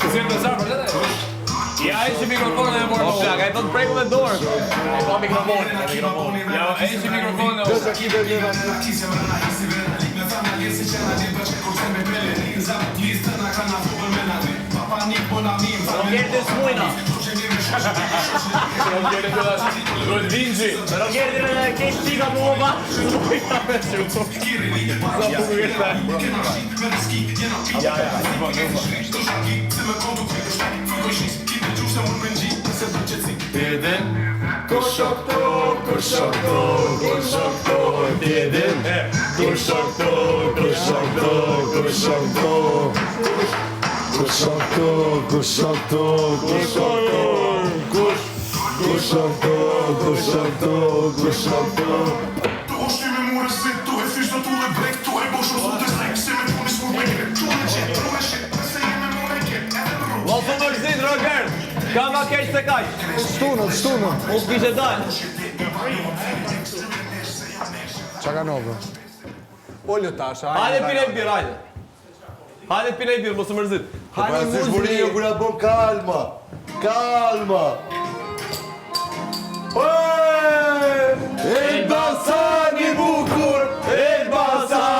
Ja, ai që mikrofonin e morë. O plak, ai thot preku me dorë. E pa mikrofonin. Ja, ai që mikrofonin e Rogerti smujna. Duhet Vinci. Rogerti me keq pika mua ba. Smujna me Losu më gëzit, Roger! Ka ma keq se kaj! Shtunën. Unë s'kishe dalë. Qa ka nove? Pollo tash, Hajde pile i birë, hajde. Hajde pile i birë, mos të mërzit. Hajde muzikë. Kur ja bën kalma. Kalma. Elbasan i bukur, Elbasan!